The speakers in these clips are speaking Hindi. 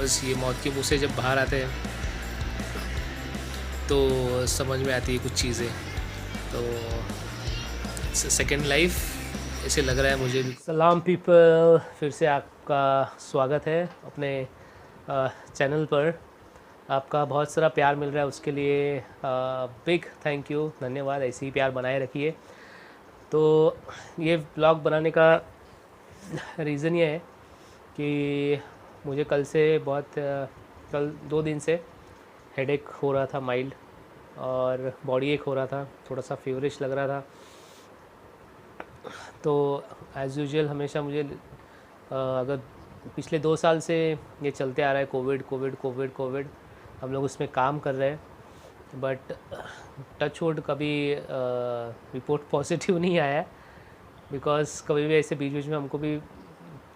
बस ये मौत के मुँह से जब बाहर आते हैं तो समझ में आती है कुछ चीज़ें। तो सेकेंड लाइफ ऐसे लग रहा है मुझे भी। सलाम पीपल, फिर से आपका स्वागत है अपने चैनल पर। आपका बहुत सारा प्यार मिल रहा है, उसके लिए बिग थैंक यू, धन्यवाद। ऐसे ही प्यार बनाए रखिए। तो ये ब्लॉग बनाने का रीज़न ये है कि मुझे कल से कल 2 दिन से हेडेक हो रहा था माइल्ड, और बॉडी एक हो रहा था, थोड़ा सा फीवरिश लग रहा था। तो एज़ यूजुअल हमेशा मुझे अगर पिछले 2 साल से ये चलते आ रहा है, कोविड कोविड कोविड कोविड, हम लोग उसमें काम कर रहे हैं, बट टच वुड कभी रिपोर्ट पॉजिटिव नहीं आया है। बिकॉज़ कभी भी ऐसे बीच बीच में हमको भी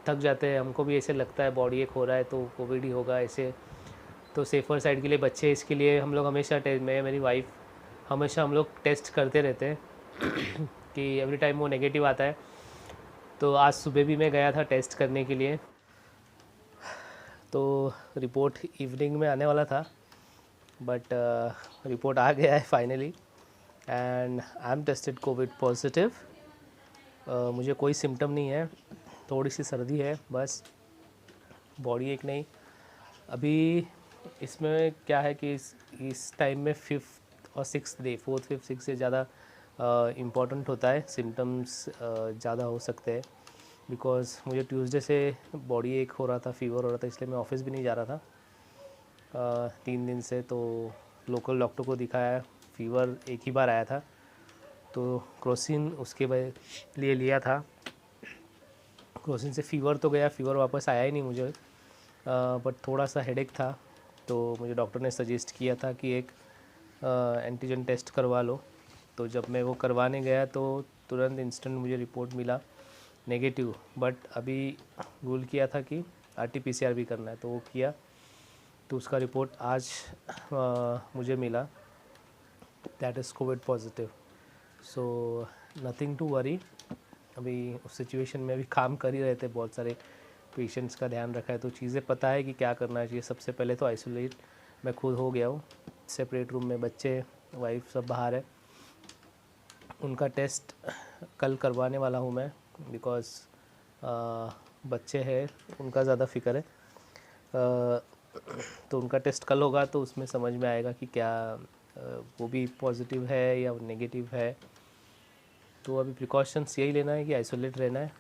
थक जाते हैं, हमको भी ऐसे लगता है बॉडी एक हो रहा है तो कोविड ही होगा ऐसे। तो सेफ़र साइड के लिए बच्चे, इसके लिए हम लोग हमेशा मैं मेरी वाइफ हमेशा हम लोग टेस्ट करते रहते हैं कि एवरी टाइम वो नेगेटिव आता है। तो आज सुबह भी मैं गया था टेस्ट करने के लिए, तो रिपोर्ट इवनिंग में आने वाला था, बट रिपोर्ट आ गया है finally, and I am tested Covid positive. मुझे कोई सिम्टम नहीं है, थोड़ी सी सर्दी है बस, बॉडी एक नहीं। अभी इसमें क्या है कि इस टाइम में 5th और 6th day, 4th 5th 6th से ज़्यादा इम्पॉर्टेंट होता है, सिम्टम्स ज़्यादा हो सकते हैं। बिकॉज़ मुझे ट्यूसडे से बॉडी एक हो रहा था, फीवर हो रहा था, इसलिए मैं ऑफिस भी नहीं जा रहा था 3 दिन से। तो लोकल डॉक्टर को दिखाया, फीवर एक ही बार आया था, तो क्रोसिन उसके लिए लिया था। क्रोसिन से फ़ीवर तो गया, फ़ीवर वापस आया ही नहीं मुझे, बट थोड़ा सा हेडेक था। तो मुझे डॉक्टर ने सजेस्ट किया था कि एक एंटीजन टेस्ट करवा लो। तो जब मैं वो करवाने गया तो तुरंत इंस्टेंट मुझे रिपोर्ट मिला नेगेटिव, बट अभी रूल किया था कि RT-PCR भी करना है, तो वो किया, तो उसका रिपोर्ट आज मुझे मिला, that is covid positive. So nothing to worry. अभी उस सिचुएशन में अभी काम कर ही रहे थे, बहुत सारे पेशेंट्स का ध्यान रखा है, तो चीज़ें पता है कि क्या करना चाहिए। सबसे पहले तो आइसोलेट मैं खुद हो गया हूँ, सेपरेट रूम में, बच्चे वाइफ सब बाहर है। उनका टेस्ट कल करवाने वाला हूँ मैं, बिकॉज़ बच्चे हैं, उनका ज़्यादा फिक्र है। तो उनका टेस्ट कल होगा, तो उसमें समझ में आएगा कि क्या वो भी पॉजिटिव है या नेगेटिव है। तो अभी प्रिकॉशंस यही लेना है कि आइसोलेट रहना है,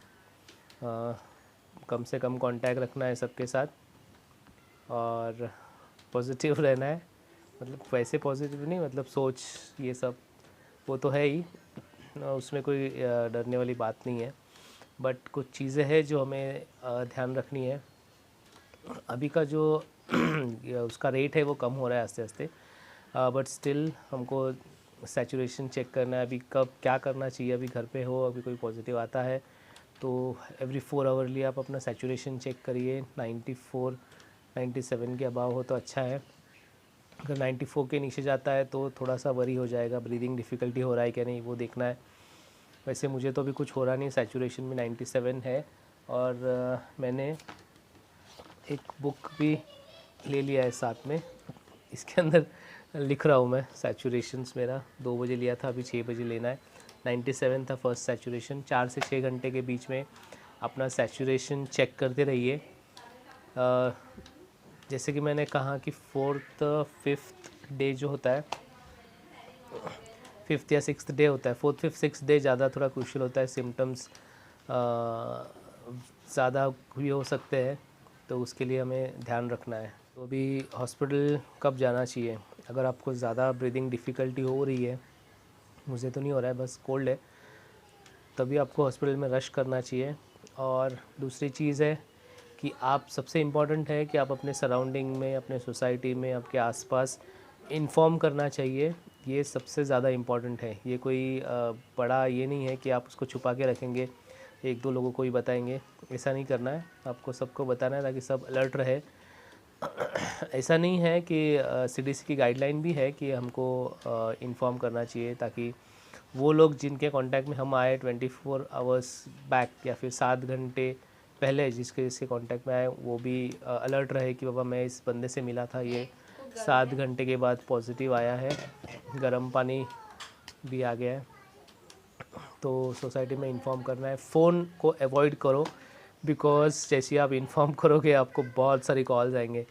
कम से कम कांटेक्ट रखना है सबके साथ, और पॉजिटिव रहना है। मतलब वैसे पॉजिटिव नहीं, मतलब सोच ये सब वो तो है ही, उसमें कोई डरने वाली बात नहीं है, बट कुछ चीज़ें हैं जो हमें ध्यान रखनी है। अभी का जो उसका रेट है वो कम हो रहा है आस्ते आस्ते, बट स्टिल हमको सैचुरेशन चेक करना है। अभी कब क्या करना चाहिए, अभी घर पे हो, अभी कोई पॉजिटिव आता है तो एवरी 4 आवरली आप अपना सैचुरेशन चेक करिए। 94 97 के अबाव हो तो अच्छा है। अगर 94 के नीचे जाता है तो थोड़ा सा वरी हो जाएगा, ब्रीदिंग डिफ़िकल्टी हो रहा है क्या नहीं, वो देखना है। वैसे मुझे तो अभी कुछ हो रहा नहीं, सैचुरेशन में 97 है। और मैंने एक बुक भी ले लिया है साथ में, इसके अंदर लिख रहा हूँ मैं सैचुरेशंस। मेरा 2 बजे लिया था, अभी 6 बजे लेना है। 97 था फर्स्ट सैचुरेशन। 4 से 6 घंटे के बीच में अपना सैचुरेशन चेक करते रहिए। जैसे कि मैंने कहा कि 4th 5th डे जो होता है, 5th या 6th डे होता है, 4th 5th 6th डे ज़्यादा थोड़ा क्रूशियल होता है। सिम्टम्स ज़्यादा भी हो सकते हैं, तो उसके लिए हमें ध्यान रखना है। तो अभी हॉस्पिटल कब जाना चाहिए? अगर आपको ज़्यादा ब्रीदिंग डिफ़िकल्टी हो रही है, मुझे तो नहीं हो रहा है, बस कोल्ड है, तभी आपको हॉस्पिटल में रश करना चाहिए। और दूसरी चीज़ है कि आप, सबसे इम्पॉर्टेंट है कि आप अपने सराउंडिंग में, अपने सोसाइटी में, आपके आसपास इन्फॉर्म करना चाहिए। ये सबसे ज़्यादा इम्पॉर्टेंट है। ये कोई बड़ा ये नहीं है कि आप उसको छुपा के रखेंगे, 1-2 लोगों को ही बताएंगे, ऐसा नहीं करना है। आपको सबको बताना है ताकि सब अलर्ट रहे। ऐसा नहीं है कि CDC की गाइडलाइन भी है कि हमको इन्फॉर्म करना चाहिए, ताकि वो लोग जिनके कांटेक्ट में हम आए 24 आवर्स बैक या फिर 7 घंटे पहले जिसके जिसके कांटेक्ट में आए वो भी अलर्ट रहे कि बाबा मैं इस बंदे से मिला था, ये 7 घंटे के बाद पॉजिटिव आया है, गर्म पानी भी आ गया है। तो सोसाइटी में इन्फॉर्म करना है। फ़ोन को अवॉइड करो, बिकॉज़ जैसे ही आप इन्फॉर्म करोगे आपको बहुत सारी कॉल्स आएंगे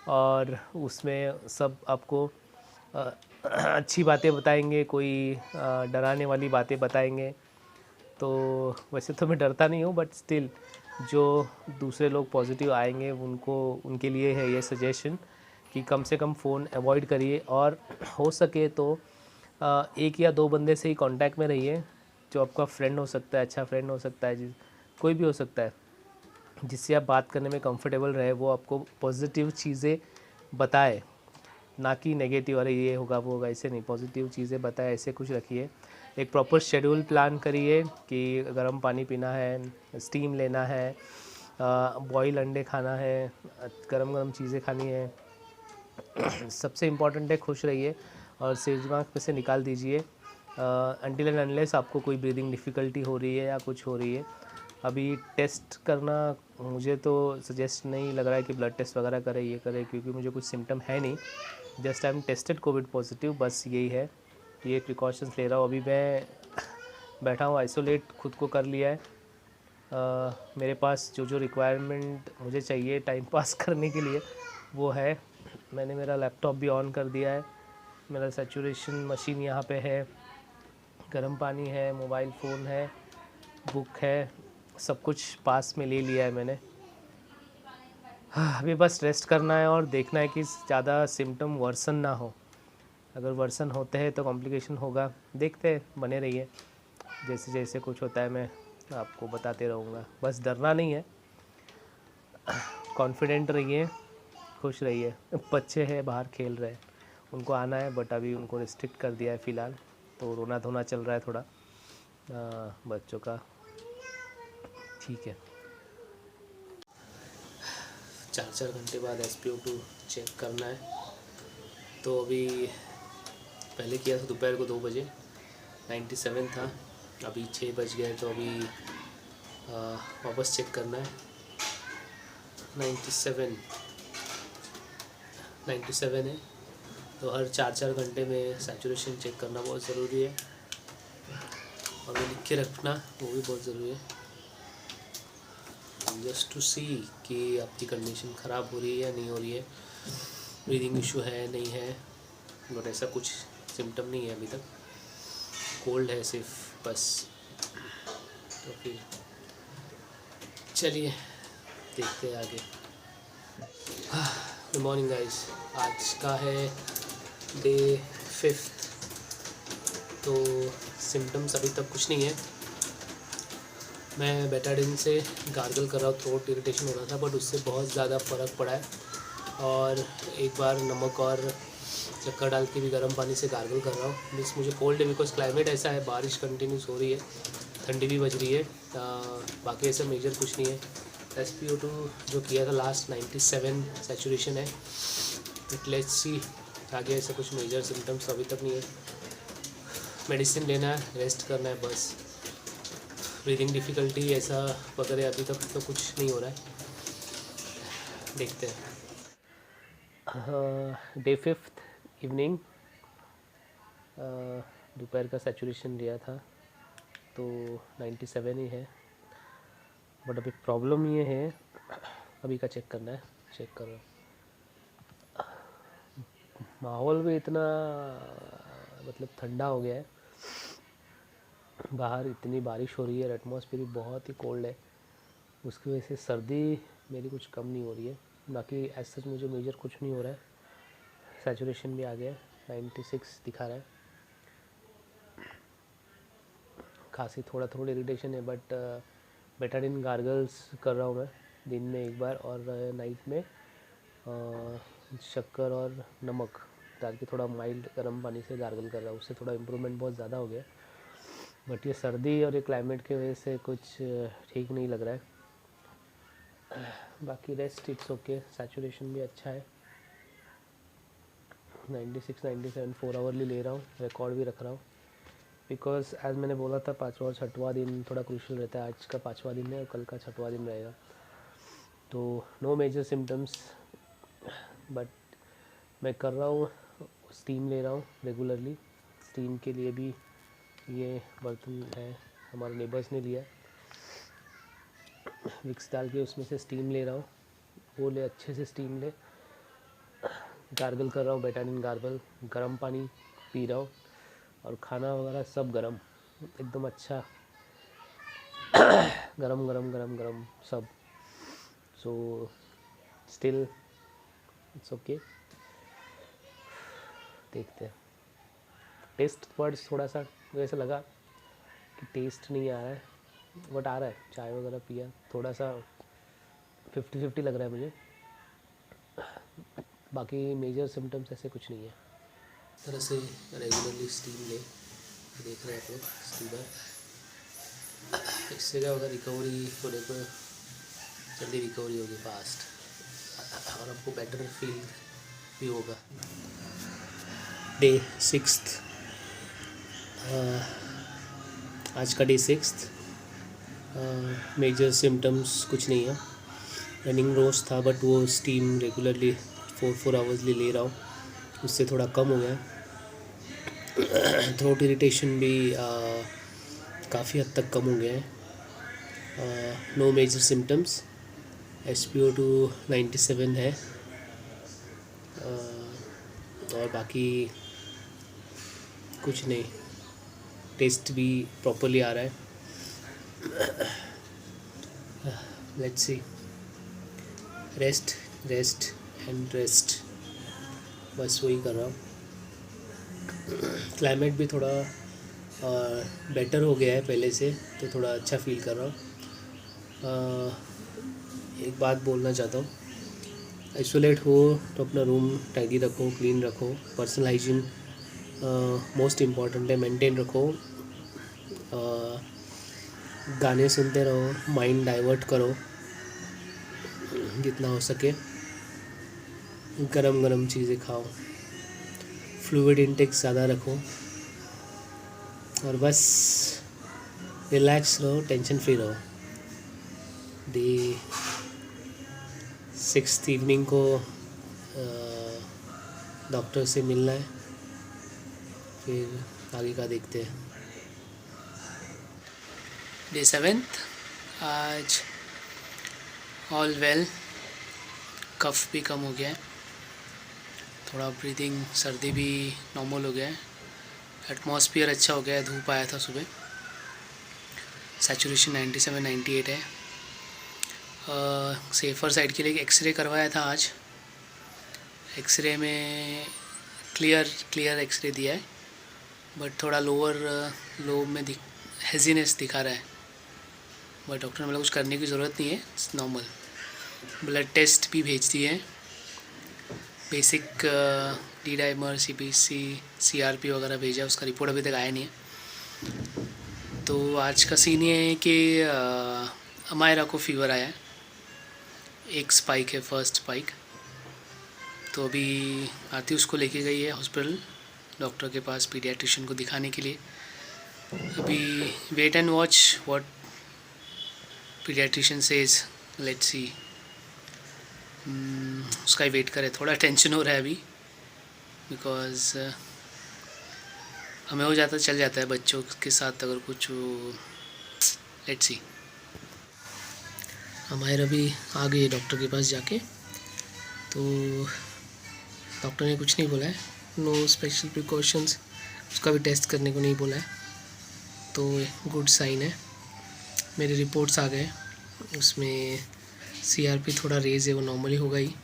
और उसमें सब आपको अच्छी बातें बताएंगे, कोई डराने वाली बातें बताएंगे। तो वैसे तो मैं डरता नहीं हूँ, बट स्टिल जो दूसरे लोग पॉजिटिव आएंगे उनको, उनके लिए है ये सजेशन कि कम से कम फ़ोन अवॉइड करिए और हो सके तो एक या दो बंदे से ही कांटेक्ट में रहिए, जो आपका फ्रेंड हो सकता है, अच्छा फ्रेंड हो सकता है, कोई भी हो सकता है, जिससे आप बात करने में कंफर्टेबल रहे, वो आपको पॉजिटिव चीज़ें बताए, ना कि नेगेटिव अरे ये होगा वो होगा, ऐसे नहीं, पॉजिटिव चीज़ें बताए, ऐसे कुछ रखिए। एक प्रॉपर शेड्यूल प्लान करिए कि गर्म पानी पीना है, स्टीम लेना है, बॉयल अंडे खाना है, गरम गरम चीज़ें खानी है। सबसे इम्पॉर्टेंट है खुश रहिए और सेज दिमाग पे से निकाल दीजिए अनटिल एंड अनलेस आपको कोई ब्रीदिंग डिफ़िकल्टी हो रही है या कुछ हो रही है। अभी टेस्ट करना मुझे तो सजेस्ट नहीं लग रहा है कि ब्लड टेस्ट वगैरह करें, ये करें, क्योंकि मुझे कुछ सिम्टम है नहीं। Just I am tested Covid positive, बस यही है, ये प्रिकॉशंस ले रहा हूँ। अभी मैं बैठा हूँ, आइसोलेट खुद को कर लिया है। मेरे पास जो जो रिक्वायरमेंट मुझे चाहिए टाइम पास करने के लिए वो है। मैंने मेरा लैपटॉप भी ऑन कर दिया है, मेरा सैचुरेशन मशीन यहाँ पे है, गर्म पानी है, मोबाइल फ़ोन है, बुक है, सब कुछ पास में ले लिया है मैंने। अभी बस रेस्ट करना है और देखना है कि ज़्यादा सिम्टम वर्सन ना हो। अगर वर्सन होते हैं तो कॉम्प्लिकेशन होगा, देखते हैं, बने रहिए। जैसे जैसे कुछ होता है मैं आपको बताते रहूँगा। बस डरना नहीं है, कॉन्फिडेंट रहिए, खुश रहिए। बच्चे हैं बाहर खेल रहे हैं, उनको आना है, बट अभी उनको रिस्ट्रिक्ट कर दिया है फ़िलहाल, तो रोना धोना चल रहा है थोड़ा बच्चों का। ठीक है, 4 घंटे बाद SpO2 चेक करना है। तो अभी पहले किया था दोपहर को 2 बजे, 97 था, अभी 6 बज गए, तो अभी वापस चेक करना है। 97 है, तो हर 4 घंटे में सैचुरेशन चेक करना बहुत ज़रूरी है और वो लिख के रखना वो भी बहुत ज़रूरी है, जस्ट टू सी कि आपकी कंडीशन ख़राब हो रही है या नहीं हो रही है, ब्रीदिंग इशू है नहीं है। बट ऐसा कुछ सिम्टम नहीं है अभी तक, कोल्ड है सिर्फ बस। तो फिर चलिए देखते हैं आगे। गुड मॉर्निंग गाइस, आज का है डे 5। तो सिम्टम्स अभी तक कुछ नहीं है। मैं बेटाडिन से गार्गल कर रहा हूँ, थ्रोट इरिटेशन हो रहा था, बट उससे बहुत ज़्यादा फ़र्क पड़ा है। और एक बार नमक और शक्कर डाल के भी गर्म पानी से गार्गल कर रहा हूँ। मीन्स मुझे कोल्ड है, बिकॉज क्लाइमेट ऐसा है, बारिश कंटिन्यूस हो रही है, ठंडी भी बज रही है। बाकी ऐसा मेजर कुछ नहीं है। SpO2 जो किया था लास्ट 97 सैचुरेशन है। बट लेट्स सी, आगे ऐसा कुछ मेजर सिम्टम्स अभी तक नहीं है। मेडिसिन लेना है, रेस्ट करना है बस। ब्रीदिंग डिफ़िकल्टी ऐसा वगैरह अभी तक तो कुछ नहीं हो रहा है, देखते हैं। डे 5 इवनिंग, दोपहर का सैचुरेशन लिया था तो 97 ही है। बट अभी प्रॉब्लम ये है, अभी का चेक करना है, चेक करो। माहौल भी इतना मतलब ठंडा हो गया है, बाहर इतनी बारिश हो रही है, एटमॉस्फेयर बहुत ही कोल्ड है, उसकी वजह से सर्दी मेरी कुछ कम नहीं हो रही है। बाकी एज सच मुझे मेजर कुछ नहीं हो रहा है। सैचुरेशन भी आ गया है, 96 दिखा रहा है। खांसी थोड़ा इरिटेशन है, बट बेटाडिन गार्गल्स कर रहा हूँ मैं, दिन में एक बार और नाइट में शक्कर और नमक डाल के थोड़ा माइल्ड गर्म पानी से गार्गल कर रहा हूँ। उससे थोड़ा इम्प्रूवमेंट बहुत ज़्यादा हो गया। बट ये सर्दी और ये क्लाइमेट की वजह से कुछ ठीक नहीं लग रहा है। बाकी रेस्ट इट्स ओके, सैचुरेशन भी अच्छा है, 96 97 4 आवरली ले रहा हूँ, रिकॉर्ड भी रख रहा हूँ। बिकॉज आज मैंने बोला था 5वां और 6वां दिन थोड़ा क्रूशियल रहता है। आज का 5वां दिन है और कल का 6वां दिन रहेगा। तो नो मेजर सिम्टम्स, बट मैं कर रहा हूँ, स्टीम ले रहा हूँ रेगुलरली। स्टीम के लिए भी ये बर्तन है, हमारे नेबर्स ने लिया, विक्स डाल के उसमें से स्टीम ले रहा हूँ। वो ले, अच्छे से स्टीम ले। गार्गल कर रहा हूँ, बेटाडिन गार्गल, गर्म पानी पी रहा हूँ, और खाना वगैरह सब गरम, एकदम अच्छा गरम गरम गरम गरम सब। So still it's okay. देखते हैं। टेस्ट वर्ड्स थोड़ा सा वैसे लगा कि टेस्ट नहीं आ रहा है, बट आ रहा है। चाय वगैरह पिया, थोड़ा सा 50-50 लग रहा है मुझे। बाकी मेजर सिम्टम्स ऐसे कुछ नहीं है। इस तरह से रेगुलरली स्टीम ले, देख रहे हैं आप लोग स्टीमर। इससे क्या होगा, रिकवरी होने को जल्दी रिकवरी होगी फास्ट, और आपको बेटर फील भी होगा। डे 6, आज का डे 6। मेजर सिम्टम्स कुछ नहीं है। रनिंग रोज था, बट वो स्टीम रेगुलरली 4 आवर्स ले रहा हूँ, उससे थोड़ा कम हो गया। थ्रोट इरिटेशन भी काफ़ी हद तक कम हो गया है। No major symptoms. SpO2 97 है, और बाकी कुछ नहीं। टेस्ट भी प्रॉपरली आ रहा है। Let's see. Rest rest and rest, बस वही कर रहा हूँ। क्लाइमेट भी थोड़ा बेटर हो गया है पहले से, तो थोड़ा अच्छा फील कर रहा हूँ। एक बात बोलना चाहता हूँ, आइसोलेट हो तो अपना रूम टाइडी रखो, क्लीन रखो, पर्सनल हाइजीन मोस्ट इम्पॉर्टेंट है, मेंटेन रखो। गाने सुनते रहो, माइंड डाइवर्ट करो जितना हो सके, गरम गरम चीज़ें खाओ, फ्लूइड इंटेक ज़्यादा रखो, और बस रिलैक्स रहो, टेंशन फ्री रहो। दी 6th इवनिंग को डॉक्टर से मिलना है, फिर आगे का देखते हैं। डे 7th, आज ऑल वेल। कफ भी कम हो गया है, थोड़ा ब्रीदिंग, सर्दी भी नॉर्मल हो गया है, एटमॉस्फेयर अच्छा हो गया है, धूप आया था सुबह, सैचुरेशन 97-98 है। सेफ़र साइड के लिए एक्सरे करवाया था आज। एक्सरे में क्लियर एक्सरे दिया है, बट थोड़ा लोअर लोब में हेजीनेस दिखा रहा है, बट डॉक्टर ने बोला कुछ करने की ज़रूरत नहीं है, नॉर्मल। ब्लड टेस्ट भी भेज दिए हैं, basic D dimer, CBC, CRP वगैरह भेजा, उसका रिपोर्ट अभी तक आया नहीं है। तो आज का सीन ये है कि अमायरा को फीवर आया है, एक स्पाइक है, फर्स्ट स्पाइक। तो अभी आती उसको लेके गई है हॉस्पिटल, डॉक्टर के पास, पीडियाट्रिशियन को दिखाने के लिए। अभी wait and watch what paediatrician says, let's see. उसका ही वेट करे, थोड़ा टेंशन हो रहा है अभी, बिकॉज हमें हो जाता, चल जाता है बच्चों के साथ अगर कुछ, लेट्स सी। हमारे अभी आ गए डॉक्टर के पास जाके, तो डॉक्टर ने कुछ नहीं बोला है, नो स्पेशल प्रिकॉशंस, उसका भी टेस्ट करने को नहीं बोला है, तो गुड साइन है। मेरे रिपोर्ट्स आ गए, उसमें CRP थोड़ा रेज है, वो नॉर्मली होगा ही,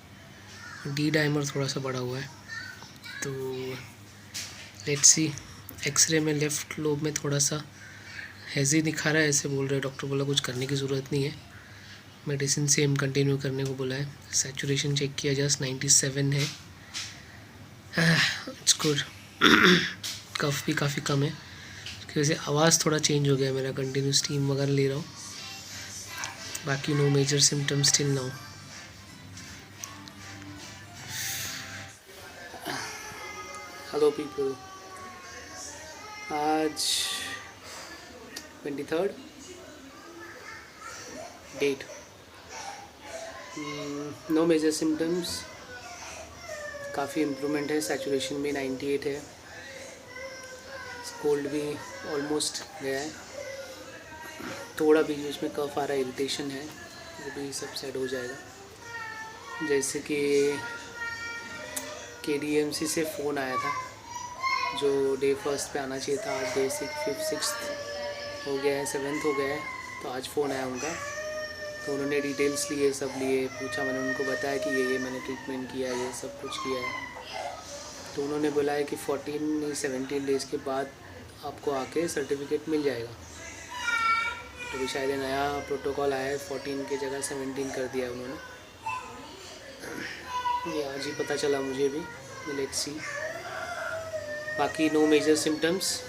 डी डाइमर थोड़ा सा बढ़ा हुआ है। तो लेट्स सी। एक्सरे में लेफ़्ट लोब में थोड़ा सा हेजी दिखा रहा है, ऐसे बोल रहे हैं डॉक्टर, बोला कुछ करने की ज़रूरत नहीं है, मेडिसिन सेम कंटिन्यू करने को बोला है। सैचुरेशन चेक किया, जस्ट 97 है, इट्स गुड। कफ भी काफ़ी कम है, उसकी वजह से आवाज़ थोड़ा चेंज हो गया मेरा, कंटिन्यू स्टीम वगैरह ले रहा हूँ। बाकी no major symptoms till now. Hello people, आज 23rd date, no major symptoms, काफ़ी इम्प्रूवमेंट है, सैचुरेशन भी 98 है, कोल्ड भी ऑलमोस्ट गया है, थोड़ा बीच बीच में कफ आ रहा है, इरिटेशन है, वो भी सब सेट हो जाएगा। जैसे कि KDMC से फ़ोन आया था, जो डे फर्स्ट पे आना चाहिए था, आज डे 6 हो गया है, 7th हो गया है, तो आज फ़ोन आया उनका, तो उन्होंने डिटेल्स लिए, सब लिए, पूछा, मैंने उनको बताया कि ये मैंने ट्रीटमेंट किया है, ये सब कुछ किया है, तो उन्होंने बोला है कि 14-17 डेज़ के बाद आपको आके सर्टिफिकेट मिल जाएगा। तो भी शायद नया प्रोटोकॉल आया है, 14 की जगह 17 कर दिया है उन्होंने, ये आज ही पता चला मुझे भी, लेट्स सी। बाकी no major symptoms,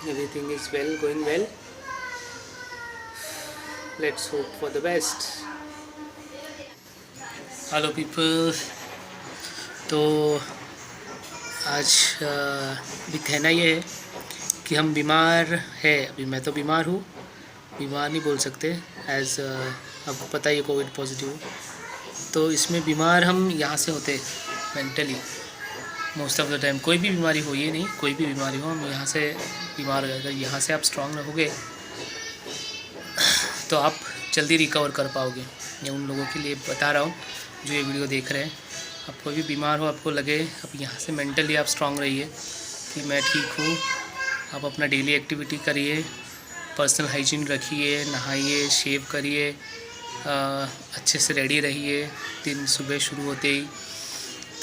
everything is well, going well, let's hope for the best. Hello people, तो आज भी कहना ये है कि हम बीमार है, अभी मैं तो बीमार हूँ, बीमार नहीं बोल सकते, एज आपको पता ही है कोविड पॉजिटिव, तो इसमें बीमार हम यहाँ से होते mentally most of the time. कोई भी बीमारी हो, ये नहीं कोई भी बीमारी हो, हम यहाँ से बीमार हो, अगर यहाँ से आप स्ट्रांग रहोगे तो आप जल्दी रिकवर कर पाओगे। ये उन लोगों के लिए बता रहा हूँ जो ये वीडियो देख रहे हैं, आप कोई भी बीमार हो, आपको लगे अब यहाँ से मेंटली आप स्ट्रांग रहिए कि मैं ठीक हूँ, आप अपना डेली एक्टिविटी करिए, पर्सनल हाइजीन रखिए, नहाइए, शेव करिए, अच्छे से रेडी रहिए, दिन सुबह शुरू होते ही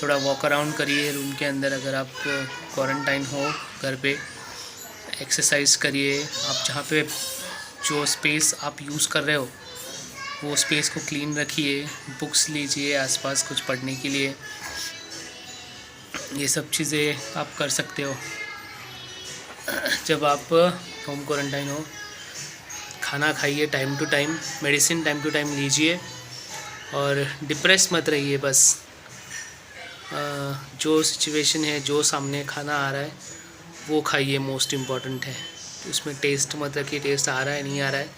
थोड़ा वॉक अराउंड करिए रूम के अंदर, अगर आप क्वारंटाइन हो घर पे, एक्सरसाइज करिए, आप जहाँ पे जो स्पेस आप यूज़ कर रहे हो वो स्पेस को क्लीन रखिए, बुक्स लीजिए आसपास कुछ पढ़ने के लिए, ये सब चीज़ें आप कर सकते हो जब आप होम क्वारंटाइन हो। खाना खाइए time to time, medicine time to time लीजिए, और डिप्रेस मत रहिए। बस जो सिचुएशन है, जो सामने खाना आ रहा है वो खाइए, मोस्ट इम्पॉर्टेंट है। उसमें टेस्ट मत रखिए, टेस्ट आ रहा है नहीं आ रहा है,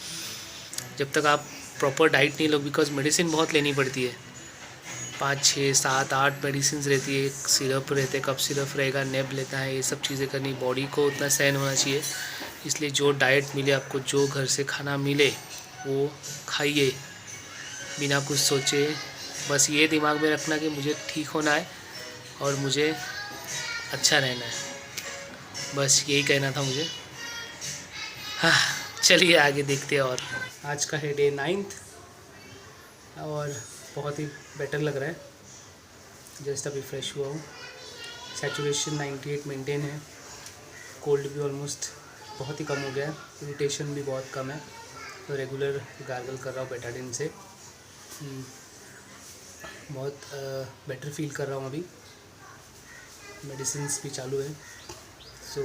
जब तक आप प्रॉपर डाइट नहीं लो, बिकॉज मेडिसिन बहुत लेनी पड़ती है, 5, 6, 7, 8 मेडिसिन रहती है, सिरप रहते, कफ सिरप रहेगा, नेब लेता है, ये सब चीज़ें करनी, बॉडी को उतना सहन होना चाहिए। इसलिए जो डाइट मिले आपको, जो घर से खाना मिले वो खाइए बिना कुछ सोचे। बस ये दिमाग में रखना कि मुझे ठीक होना है और मुझे अच्छा रहना है, बस यही कहना था मुझे। हाँ, चलिए आगे देखते हैं। और आज का है डे 9th और बहुत ही बेटर लग रहा है, जस्ट अभी फ्रेश हुआ हूँ, सैचुरेशन 98 मेंटेन है, कोल्ड भी ऑलमोस्ट बहुत ही कम हो गया है, इरिटेशन भी बहुत कम है, तो रेगुलर गार्गल कर रहा हूँ बेटाडिन से, बहुत बेटर फील कर रहा हूँ अभी, मेडिसिन्स भी चालू है, सो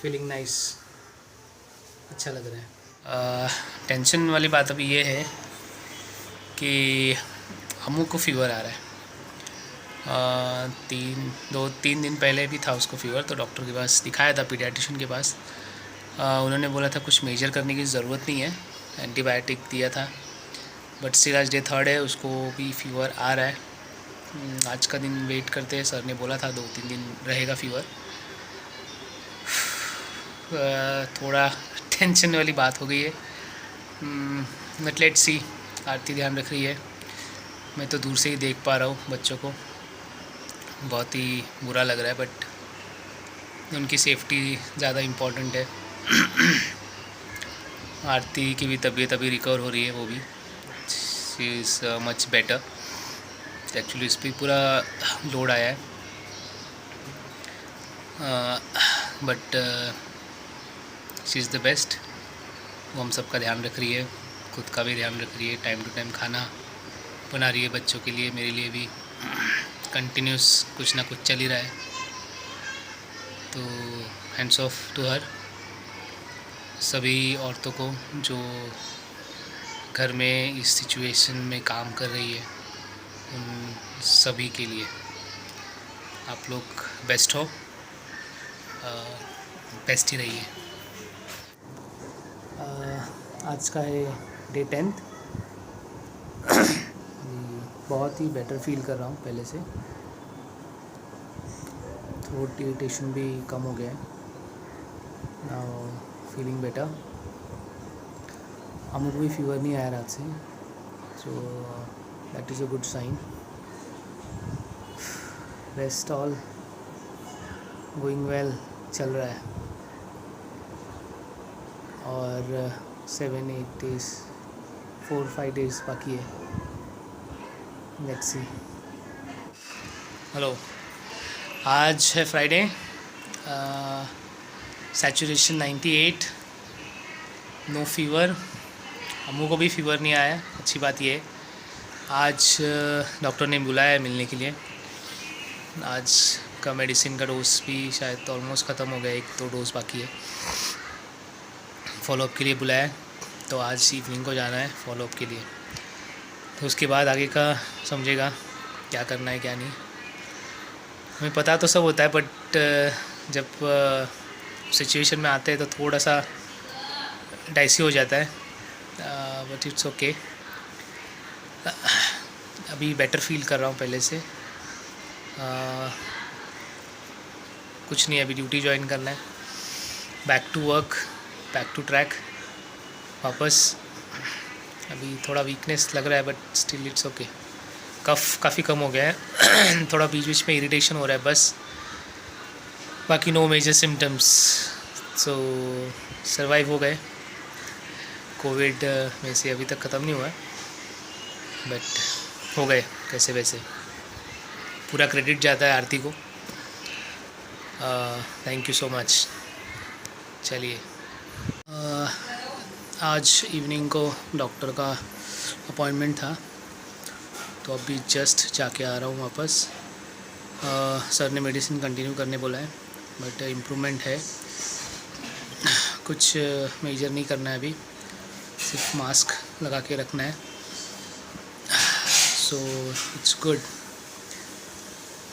फीलिंग नाइस, अच्छा लग रहा है। टेंशन वाली बात अभी ये है कि अम्मू को फ़ीवर आ रहा है, 3 दिन पहले भी था उसको फ़ीवर, तो डॉक्टर के पास दिखाया था, पीडियाट्रिशियन के पास, उन्होंने बोला था कुछ मेजर करने की ज़रूरत नहीं है, एंटीबायोटिक दिया था, बट स्टिल आज डे 3 है, उसको भी फ़ीवर आ रहा है। आज का दिन वेट करते हैं, सर ने बोला था 2-3 दिन रहेगा फ़ीवर। थोड़ा टेंशन वाली बात हो गई है, बट लेट्स सी। आरती ध्यान रख रही है, मैं तो दूर से ही देख पा रहा हूँ बच्चों को, बहुत ही बुरा लग रहा है, बट उनकी सेफ्टी ज़्यादा इम्पोर्टेंट है। आरती की भी तबीयत अभी रिकवर हो रही है, वो भी she is much better. Actually इस पर पूरा लोड आया है, but she is the best. वो हम सबका ध्यान रख रही है, खुद का भी ध्यान रख रही है, टाइम टू टाइम खाना बना रही है बच्चों के लिए, मेरे लिए भी कंटिन्यूस कुछ ना कुछ चल ही रहा है, तो हैंड्स ऑफ टू हर। सभी औरतों को जो घर में इस सिचुएशन में काम कर रही है, उन सभी के लिए आप लोग बेस्ट हो, बेस्ट ही रहिए। आज का है डे 10th बहुत ही बेटर फील कर रहा हूँ पहले से। थ्रोट इरिटेशन भी कम हो गया है। Now feeling better. हम लोग को भी फीवर नहीं आया रात से, so that is a good sign. Rest all going well चल रहा है। और 7-8 डेज 4-5 डेज बाकी है। Let's see. हेलो, आज है Friday. Saturation 98, no fever. Ammu को भी फीवर नहीं आया, अच्छी बात ये है। आज डॉक्टर ने बुलाया है मिलने के लिए। आज का मेडिसिन का डोज भी शायद ऑलमोस्ट ख़त्म हो गया, 1-2 डोज बाकी है। फॉलोअप के लिए बुलाया है, तो आज इवनिंग को जाना है फॉलोअप के लिए। तो उसके बाद आगे का समझेगा क्या करना है क्या नहीं। हमें पता तो सब होता है, बट जब सिचुएशन में आते हैं तो थोड़ा सा डाइसी हो जाता है, बट इट्स ओके। अभी बेटर फील कर रहा हूँ पहले से। कुछ नहीं, अभी ड्यूटी ज्वाइन करना है, back to work, back to track वापस। अभी थोड़ा वीकनेस लग रहा है, बट स्टिल इट्स ओके। कफ काफ़ी कम हो गया है। थोड़ा बीच बीच में इरिटेशन हो रहा है बस, बाकी नो मेजर सिम्टम्स। सो सर्वाइव हो गए। कोविड में से अभी तक ख़त्म नहीं हुआ, बट हो गए कैसे वैसे। पूरा क्रेडिट जाता है आरती को। Thank you so much. चलिए, आज इवनिंग को डॉक्टर का अपॉइंटमेंट था, तो अभी जस्ट जाके आ रहा हूँ वापस। सर ने मेडिसिन कंटिन्यू करने बोला है, बट इम्प्रूवमेंट है। कुछ मेजर नहीं करना है अभी, सिर्फ मास्क लगा के रखना है। So it's good,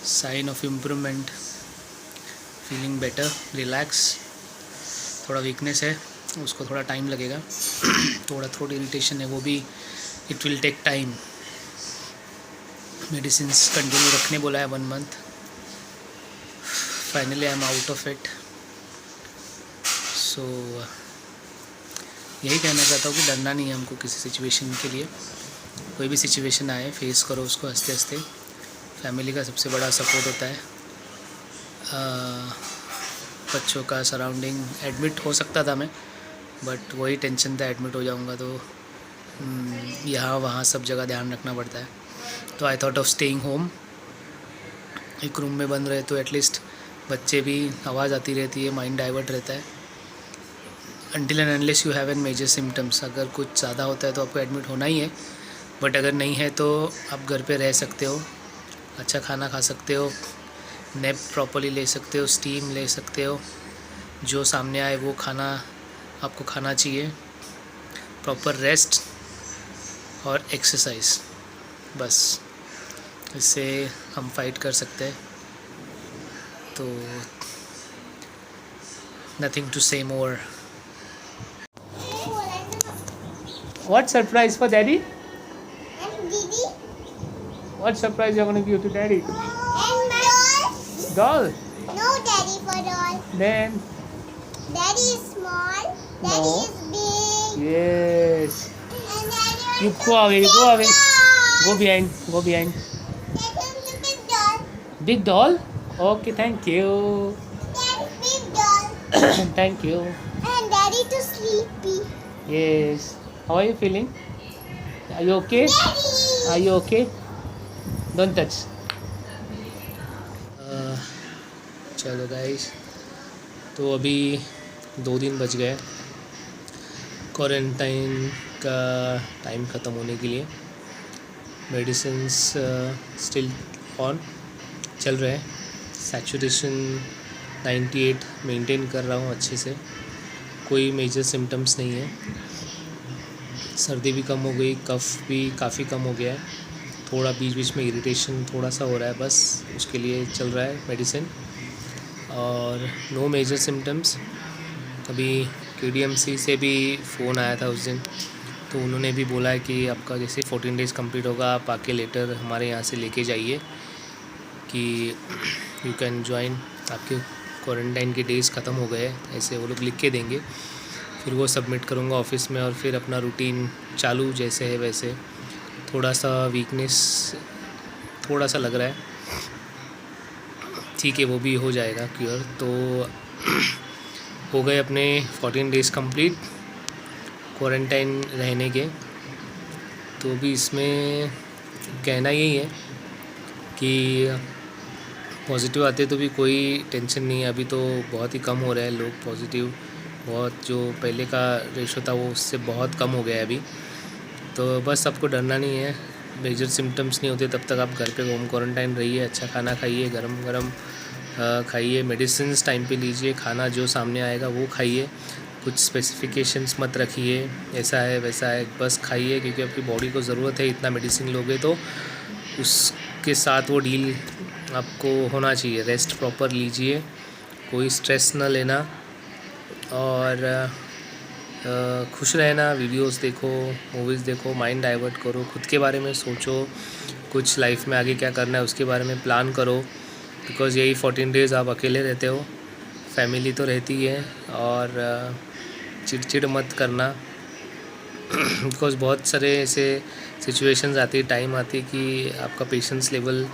sign of improvement, feeling better, relax. थोड़ा वीकनेस है, उसको थोड़ा टाइम लगेगा। थोड़ा थ्रोट इरिटेशन है, वो भी it will take time. Medicines continue रखने बोला है 1 month. Finally I am out of it. So यही कहना चाहता हूँ कि डरना नहीं है हमको किसी सिचुएशन के लिए। कोई भी सिचुएशन आए, फेस करो उसको हंसते हंसते। फैमिली का सबसे बड़ा सपोर्ट होता है। बच्चों का सराउंडिंग, एडमिट हो सकता था मैं, बट वही टेंशन था, एडमिट हो जाऊंगा तो यहाँ वहाँ सब जगह ध्यान रखना पड़ता है। तो I thought of staying home. एक रूम में बंद रहे तो एटलीस्ट बच्चे भी, आवाज़ आती रहती है, माइंड डाइवर्ट रहता है। Until and unless you have an major symptoms. अगर कुछ ज़्यादा होता है तो आपको एडमिट होना ही है, बट अगर नहीं है तो आप घर पे रह सकते हो, अच्छा खाना खा सकते हो, नैप प्रॉपर्ली ले सकते हो, स्टीम ले सकते हो। जो सामने आए वो खाना आपको खाना चाहिए। प्रॉपर रेस्ट और एक्सरसाइज, बस इससे हम फाइट कर सकते हैं। तो नथिंग टू से मोर। What surprise for daddy? And Didi. What surprise you're going to give to daddy? And my Doll. no daddy for doll. Then Daddy is small. Daddy No. is big. yes. And daddy You is go away. Go away. doll. Go behind. Go behind. Daddy is a big doll. Big doll. Okay. Thank you. Daddy big doll. Thank you. And daddy too sleepy. Yes. How are you feeling? Are you okay? Daddy. Are you okay? Don't touch. चलो गाइस, तो अभी 2 दिन बच गए क्वारंटाइन का टाइम ख़त्म होने के लिए। मेडिसिन्स स्टिल ऑन चल रहे हैं। सैचुरेशन 98 मेंटेन कर रहा हूँ अच्छे से। कोई मेजर सिम्टम्स नहीं है। सर्दी भी कम हो गई, कफ़ भी काफ़ी कम हो गया है। थोड़ा बीच बीच में इरिटेशन थोड़ा सा हो रहा है, बस उसके लिए चल रहा है मेडिसिन। और नो मेजर सिम्टम्स। अभी KDMC से भी फ़ोन आया था उस दिन, तो उन्होंने भी बोला है कि आपका जैसे 14 डेज़ कंप्लीट होगा आप आके लेटर हमारे यहाँ से लेके जाइए कि यू कैन ज्वाइन, आपके क्वारंटाइन के डेज़ ख़त्म हो गए, ऐसे वो लोग लिख के देंगे। फिर वो सबमिट करूँगा ऑफिस में और फिर अपना रूटीन चालू जैसे है वैसे। थोड़ा सा वीकनेस थोड़ा सा लग रहा है, ठीक है वो भी हो जाएगा क्योर। तो हो गए अपने 14 डेज़ कंप्लीट क्वारंटाइन रहने के। तो भी इसमें कहना यही है कि पॉजिटिव आते तो भी कोई टेंशन नहीं है, अभी तो बहुत ही कम हो रहा है लोग पॉजिटिव, बहुत जो पहले का रेशो था वो उससे बहुत कम हो गया है अभी। तो बस आपको डरना नहीं है, मेजर सिम्टम्स नहीं होते तब तक आप घर पे होम क्वारंटाइन रहिए, अच्छा खाना खाइए, गरम गरम खाइए, मेडिसिन टाइम पे लीजिए, खाना जो सामने आएगा वो खाइए, कुछ स्पेसिफिकेशंस मत रखिए ऐसा है वैसा है, बस खाइए क्योंकि आपकी बॉडी को ज़रूरत है। इतना मेडिसिन लोगे तो उसके साथ वो डील आपको होना चाहिए। रेस्ट प्रॉपर लीजिए, कोई स्ट्रेस ना लेना और खुश रहना, वीडियोस देखो, मूवीज़ देखो, माइंड डाइवर्ट करो, खुद के बारे में सोचो, कुछ लाइफ में आगे क्या करना है उसके बारे में प्लान करो। बिकॉज़ यही 14 डेज़ आप अकेले रहते हो, फैमिली तो रहती है। और चिड़चिड़ मत करना बिकॉज़ बहुत सारे ऐसे सिचुएशंस आती है, टाइम आती है कि आपका पेशेंस लेवल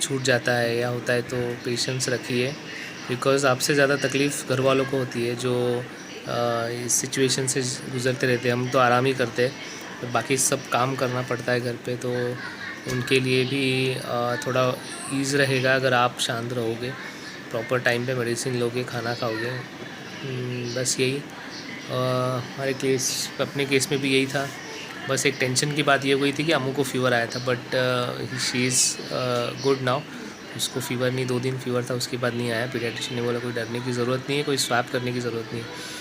छूट जाता है या होता है, तो पेशेंस रखिए। बिकॉज़ आपसे ज़्यादा तकलीफ़ घर वालों को होती है जो इस सिचुएशन से गुज़रते रहते हैं। हम तो आराम ही करते हैं, बाकी सब काम करना पड़ता है घर पे, तो उनके लिए भी थोड़ा ईज़ रहेगा अगर आप शांत रहोगे, प्रॉपर टाइम पे मेडिसिन लोगे, खाना खाओगे। बस यही हमारे केस, अपने केस में भी यही था। बस एक टेंशन की बात ये हुई थी कि अम्मू को फ़ीवर आया था, but she is good now. उसको फ़ीवर नहीं, 2 दिन फ़ीवर था, उसके बाद नहीं आया। पीडियाट्रिशियन ने बोला कोई डरने की ज़रूरत नहीं है, कोई स्वैप करने की ज़रूरत नहीं है।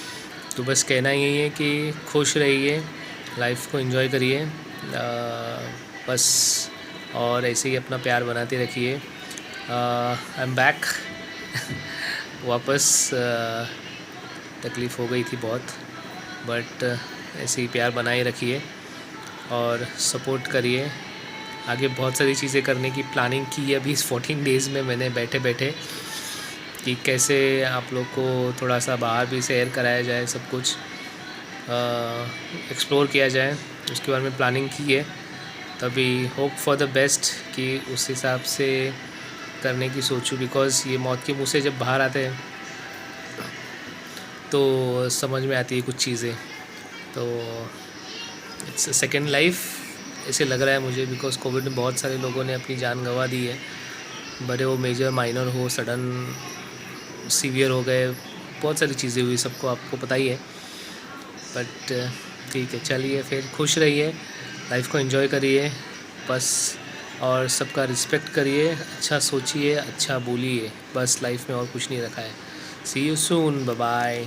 तो बस कहना यही है कि खुश रहिए, लाइफ को एंजॉय करिए, बस, और ऐसे ही अपना प्यार बनाते रखिए। आई एम बैक वापस तकलीफ़ हो गई थी बहुत, बट ऐसे ही प्यार बनाए रखिए और सपोर्ट करिए। आगे बहुत सारी चीज़ें करने की प्लानिंग की है अभी इस 14 डेज़ में मैंने बैठे बैठे, कि कैसे आप लोग को थोड़ा सा बाहर भी शेयर कराया जाए, सब कुछ एक्सप्लोर किया जाए, उसके बारे में प्लानिंग की है। तभी होप फॉर द बेस्ट कि उस हिसाब से करने की सोचूं। बिकॉज़ ये मौत के मुँह से जब बाहर आते हैं तो समझ में आती है कुछ चीज़ें। तो इट्स अ सेकेंड लाइफ ऐसे लग रहा है मुझे, बिकॉज़ कोविड में बहुत सारे लोगों ने अपनी जान गंवा दी है, बड़े वो मेजर माइनर हो, सडन सीवियर हो गए, बहुत सारी चीज़ें हुई, सबको आपको पता ही है। बट ठीक है, चलिए फिर खुश रहिए, लाइफ को एंजॉय करिए बस, और सबका रिस्पेक्ट करिए, अच्छा सोचिए, अच्छा बोलिए, बस लाइफ में और कुछ नहीं रखा है। सी यू सून, बाय बाय।